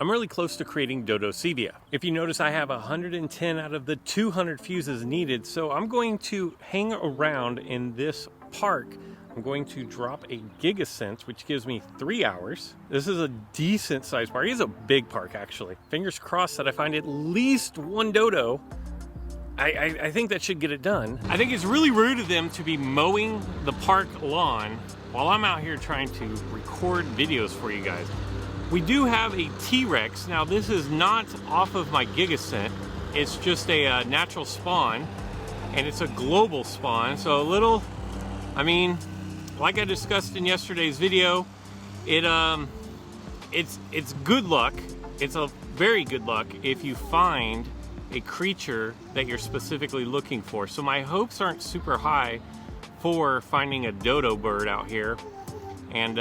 I'm really close to creating Dodo sepia. If you notice, I have 110 out of the 200 fuses needed, so I'm going to hang around in this park. I'm going to drop a gigacent, which gives me 3 hours. This is a decent sized park. It's a big park, actually. Fingers crossed that I find at least one dodo. I think that should get it done. I think it's really rude of them to be mowing the park lawn while I'm out here trying to record videos for you guys. We do have a T-Rex. Now, this is not off of my gigacent. It's just a natural spawn, and it's a global spawn. So a little, I mean, like I discussed in yesterday's video, it's good luck. It's a very good luck if you find a creature that you're specifically looking for. So my hopes aren't super high for finding a dodo bird out here, and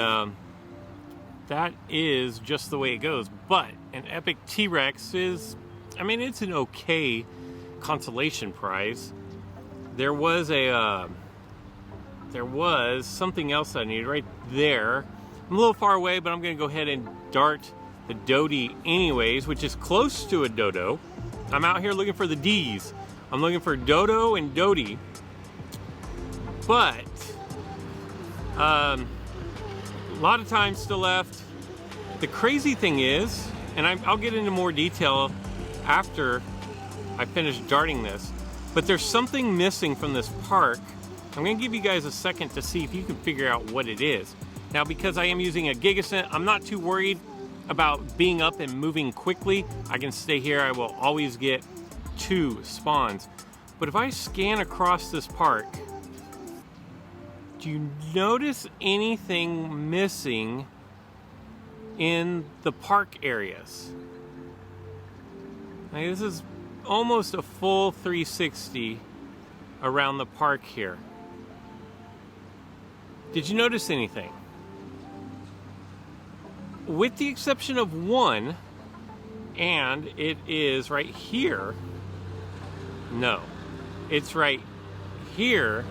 that is just the way it goes. But an epic T-Rex is, I mean, it's an okay consolation prize. There was something else I needed right there. I'm a little far away, but I'm gonna go ahead and dart the Dodie anyways, which is close to a dodo. I'm out here looking for the D's. I'm looking for Dodo and Dodie. But a lot of time still left. The crazy thing is, and I'll get into more detail after I finish darting this, but there's something missing from this park. I'm gonna give you guys a second to see if you can figure out what it is. Now, because I am using a gigacent, I'm not too worried about being up and moving quickly. I can stay here. I will always get 2 spawns. But if I scan across this park, do you notice anything missing in the park areas? Now, this is almost a full 360 around the park here. Did you notice anything? With the exception of one, and it is right here. No, it's right here.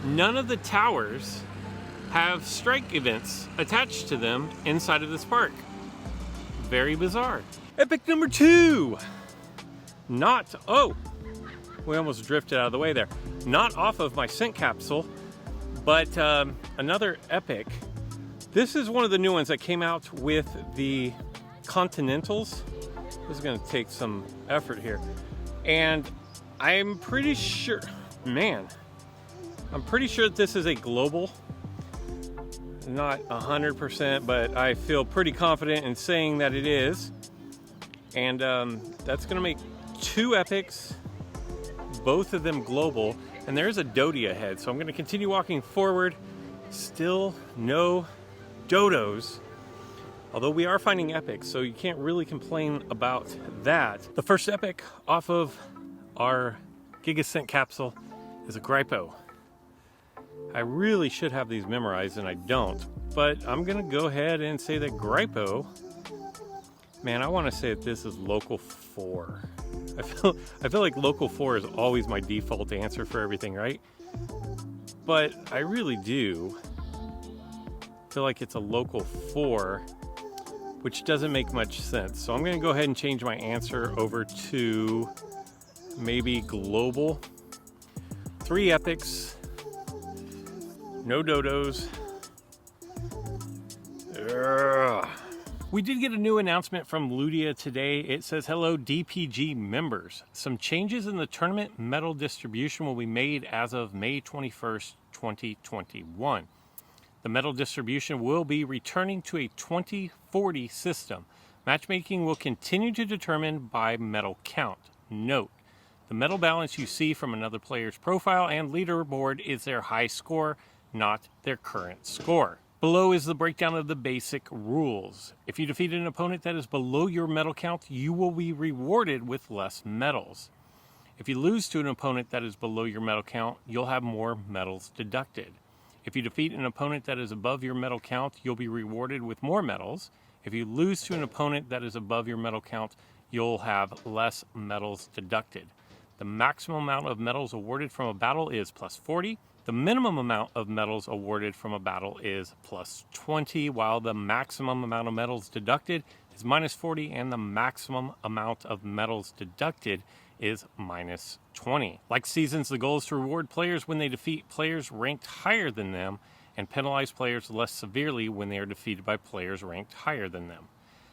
None of the towers have strike events attached to them inside of this park. Very bizarre. Epic number 2. Not, oh, we almost drifted out of the way there. Not off of my scent capsule, but another epic. This is one of the new ones that came out with the Continentals. This is gonna take some effort here. And I'm pretty sure, man, I'm pretty sure that this is a global. Not 100%, but I feel pretty confident in saying that it is. And that's gonna make 2 epics, both of them global. And there's a Dodie ahead, so I'm gonna continue walking forward. Still no dodos, although we are finding epics, so you can't really complain about that. The first epic off of our gigacent capsule is a Gripo. I really should have these memorized, and I don't, but I'm gonna go ahead and say that Gripo, man, I want to say that this is local 4. I feel like local 4 is always my default answer for everything, right? But I really do feel like it's a local 4, which doesn't make much sense. So I'm gonna go ahead and change my answer over to maybe global. 3 epics, no dodos. Ugh. We did get a new announcement from Ludia today. It says, hello DPG members. Some changes in the tournament medal distribution will be made as of May 21st, 2021. The medal distribution will be returning to a 2040 system. Matchmaking will continue to determine by medal count. Note, the medal balance you see from another player's profile and leaderboard is their high score, not their current score. Below is the breakdown of the basic rules. If you defeat an opponent that is below your medal count, you will be rewarded with less medals. If you lose to an opponent that is below your medal count, you'll have more medals deducted. If you defeat an opponent that is above your medal count, you'll be rewarded with more medals. If you lose to an opponent that is above your medal count, you'll have less medals deducted. The maximum amount of medals awarded from a battle is plus 40. The minimum amount of medals awarded from a battle is plus 20, while the maximum amount of medals deducted is -40, and the maximum amount of medals deducted is -20. Like seasons, the goal is to reward players when they defeat players ranked higher than them and penalize players less severely when they are defeated by players ranked higher than them.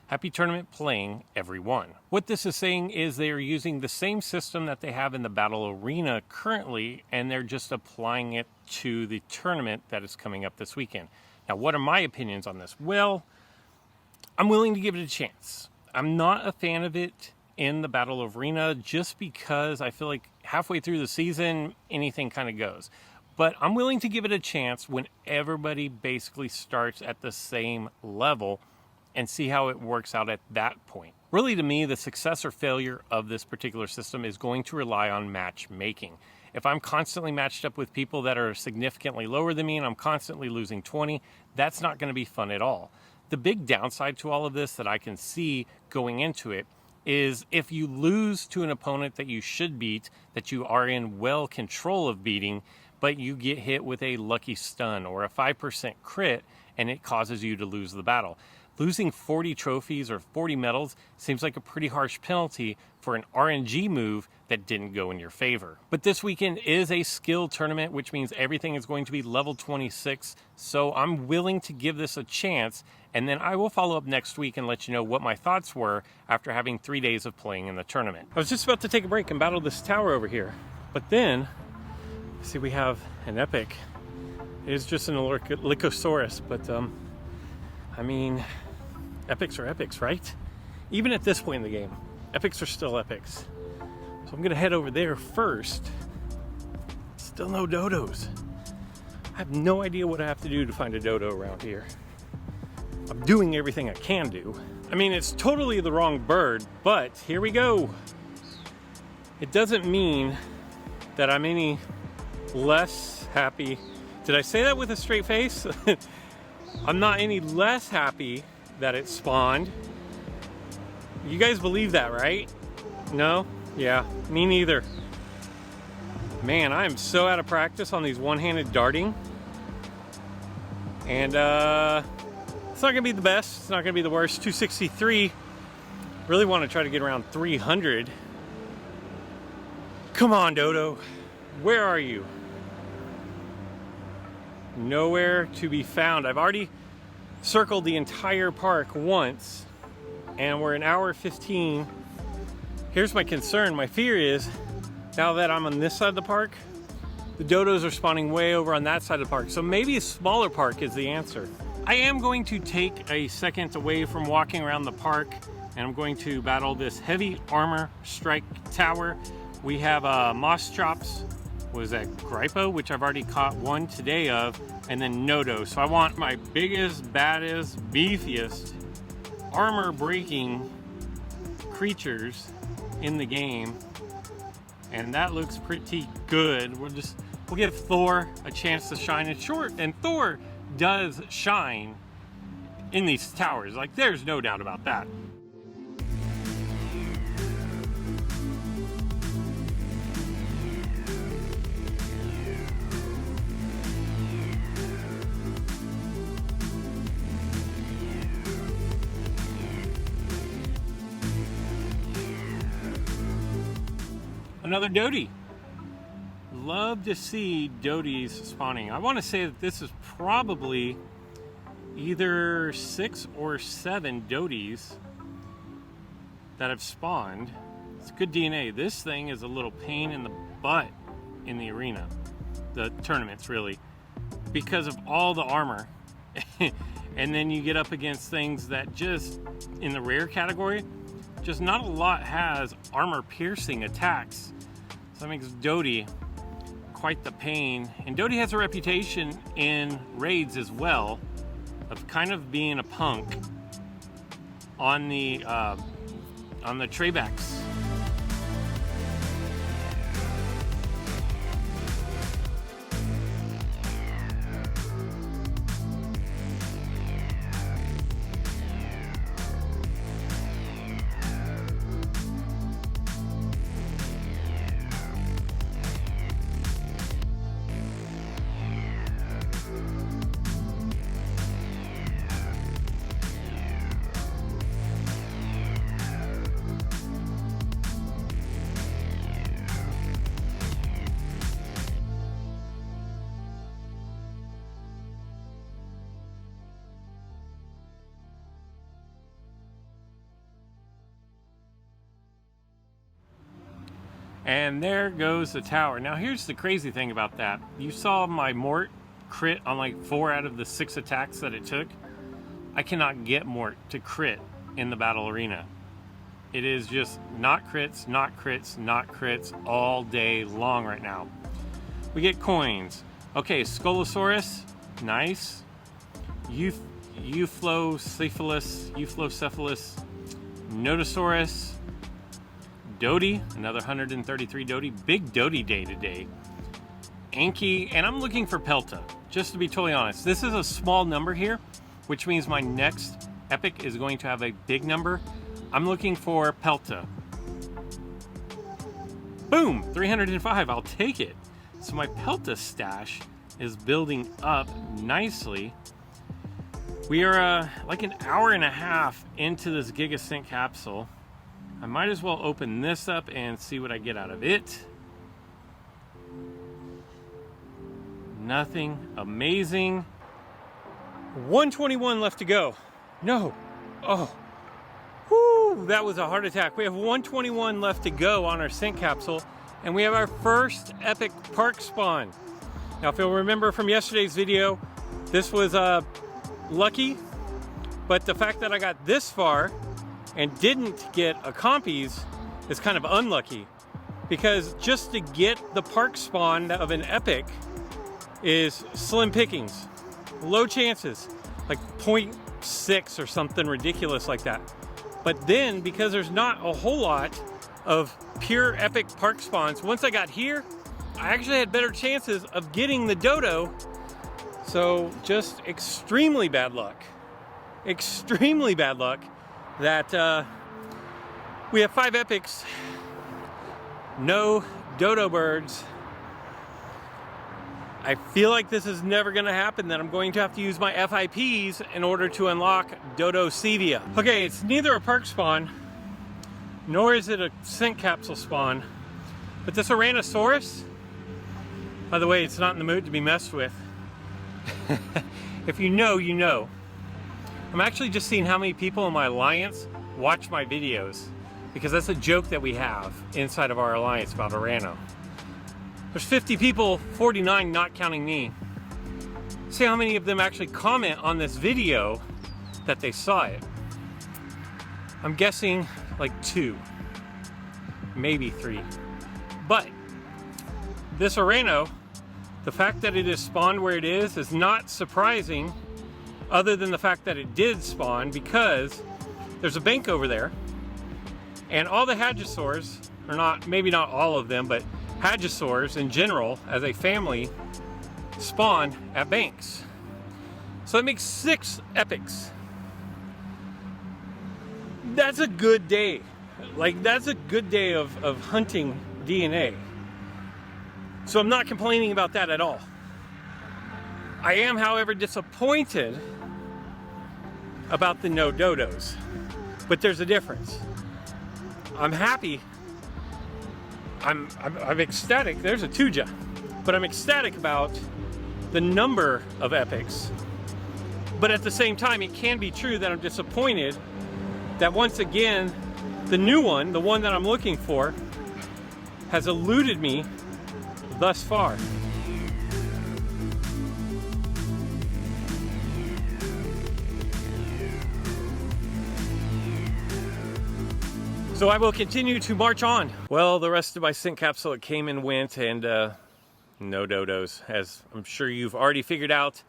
Happy tournament playing, everyone. What this is saying is they are using the same system that they have in the battle arena currently, and they're just applying it to the tournament that is coming up this weekend. Now, what are my opinions on this? Well, I'm willing to give it a chance. I'm not a fan of it in the battle arena just because I feel like halfway through the season, anything kind of goes. But I'm willing to give it a chance when everybody basically starts at the same level and see how it works out at that point. Really, to me, the success or failure of this particular system is going to rely on matchmaking. If I'm constantly matched up with people that are significantly lower than me and I'm constantly losing 20, that's not going to be fun at all. The big downside to all of this that I can see going into it is if you lose to an opponent that you should beat, that you are in well control of beating, but you get hit with a lucky stun or a 5% crit and it causes you to lose the battle. Losing 40 trophies or 40 medals seems like a pretty harsh penalty for an RNG move that didn't go in your favor. But this weekend is a skill tournament, which means everything is going to be level 26. So I'm willing to give this a chance, and then I will follow up next week and let you know what my thoughts were after having 3 days of playing in the tournament. I was just about to take a break and battle this tower over here, but then, see, we have an epic. It is just an Lycosaurus, but I mean, epics are epics, right? Even at this point in the game, epics are still epics. So I'm gonna head over there first. Still no dodos. I have no idea what I have to do to find a dodo around here. I'm doing everything I can do. I mean, it's totally the wrong bird, but here we go. It doesn't mean that I'm any less happy. Did I say that with a straight face? I'm not any less happy that it spawned. You guys believe that, right? No? Yeah, me neither. Man, I am so out of practice on these one-handed darting. And it's not gonna be the best, it's not gonna be the worst. 263. Really want to try to get around 300. Come on, Dodo. Where are you? Nowhere to be found. I've already circled the entire park once and we're an hour 15. Here's my concern. My fear is now that I'm on this side of the park, the dodos are spawning way over on that side of the park. So maybe a smaller park is the answer. I am going to take a second away from walking around the park and I'm going to battle this heavy armor strike tower. We have moss chops. Was that Gripo, which I've already caught one today of, and then Nodo. So I want my biggest, baddest, beefiest, armor-breaking creatures in the game, and that looks pretty good. We'll give Thor a chance to shine in short, and Thor does shine in these towers. Like, there's no doubt about that. Another Dodie. Love to see Dodies spawning. I want to say that this is probably either 6 or 7 Dodies that have spawned. It's good DNA. This thing is a little pain in the butt in the arena, the tournaments really, because of all the armor. And then you get up against things that just, in the rare category, just not a lot has armor piercing attacks. So that makes Dodie quite the pain. And Dodie has a reputation in raids as well of kind of being a punk on the Trebeks. And there goes the tower. Now here's the crazy thing about that. You saw my Mort crit on like 4 out of the 6 attacks that it took. I cannot get Mort to crit in the battle arena. It is just not crits, not crits, not crits all day long right now. We get coins. Okay, Scolosaurus, nice. Euplocephalus, Notosaurus, Dodi, another 133 Dodi. Big Dodi day today. Anki, and I'm looking for Pelta, just to be totally honest. This is a small number here, which means my next epic is going to have a big number. I'm looking for Pelta. Boom, 305, I'll take it. So my Pelta stash is building up nicely. We are like an hour and a half into this Giga Sync capsule. I might as well open this up and see what I get out of it. Nothing amazing. 121 left to go. No. Oh. Whoo, that was a heart attack. We have 121 left to go on our sync capsule, and we have our first epic park spawn. Now, if you'll remember from yesterday's video, this was lucky, but the fact that I got this far and didn't get a compies is kind of unlucky, because just to get the park spawn of an epic is slim pickings, low chances, like 0.6 or something ridiculous like that. But then, because there's not a whole lot of pure epic park spawns, once I got here, I actually had better chances of getting the Dodo. So just extremely bad luck that we have 5 epics, no Dodo birds. I feel like this is never going to happen, that I'm going to have to use my FIPs in order to unlock Dodo Sevia. Okay, it's neither a park spawn, nor is it a sync capsule spawn, but this Tyrannosaurus, by the way, it's not in the mood to be messed with. If you know, you know. I'm actually just seeing how many people in my alliance watch my videos, because that's a joke that we have inside of our alliance about Tyranno. There's 50 people, 49 not counting me. See how many of them actually comment on this video that they saw it. I'm guessing like 2, maybe 3. But this Tyranno, the fact that it is spawned where it is not surprising, other than the fact that it did spawn, because there's a bank over there, and all the Hadrosaurs, or not, maybe not all of them, but Hadrosaurs in general, as a family, spawn at banks. So that makes 6 epics. That's a good day. Like, that's a good day of hunting DNA. So I'm not complaining about that at all. I am, however, disappointed about the no Dodos. But there's a difference. I'm happy. I'm ecstatic. There's a Tuja. But I'm ecstatic about the number of epics. But at the same time, it can be true that I'm disappointed that once again, the new one, the one that I'm looking for, has eluded me thus far. So I will continue to march on. Well, the rest of my sync capsule, it came and went, and no Dodos, as I'm sure you've already figured out.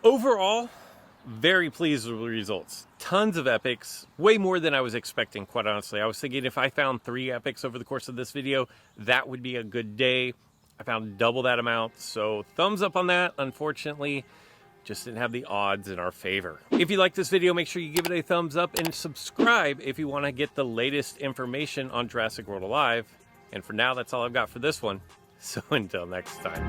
Overall, very pleased with the results. Tons of epics, way more than I was expecting, quite honestly. I was thinking if I found 3 epics over the course of this video, that would be a good day. I found double that amount, so thumbs up on that. Unfortunately, just didn't have the odds in our favor. If you like this video, make sure you give it a thumbs up and subscribe if you want to get the latest information on Jurassic World Alive. And for now, that's all I've got for this one. So until next time.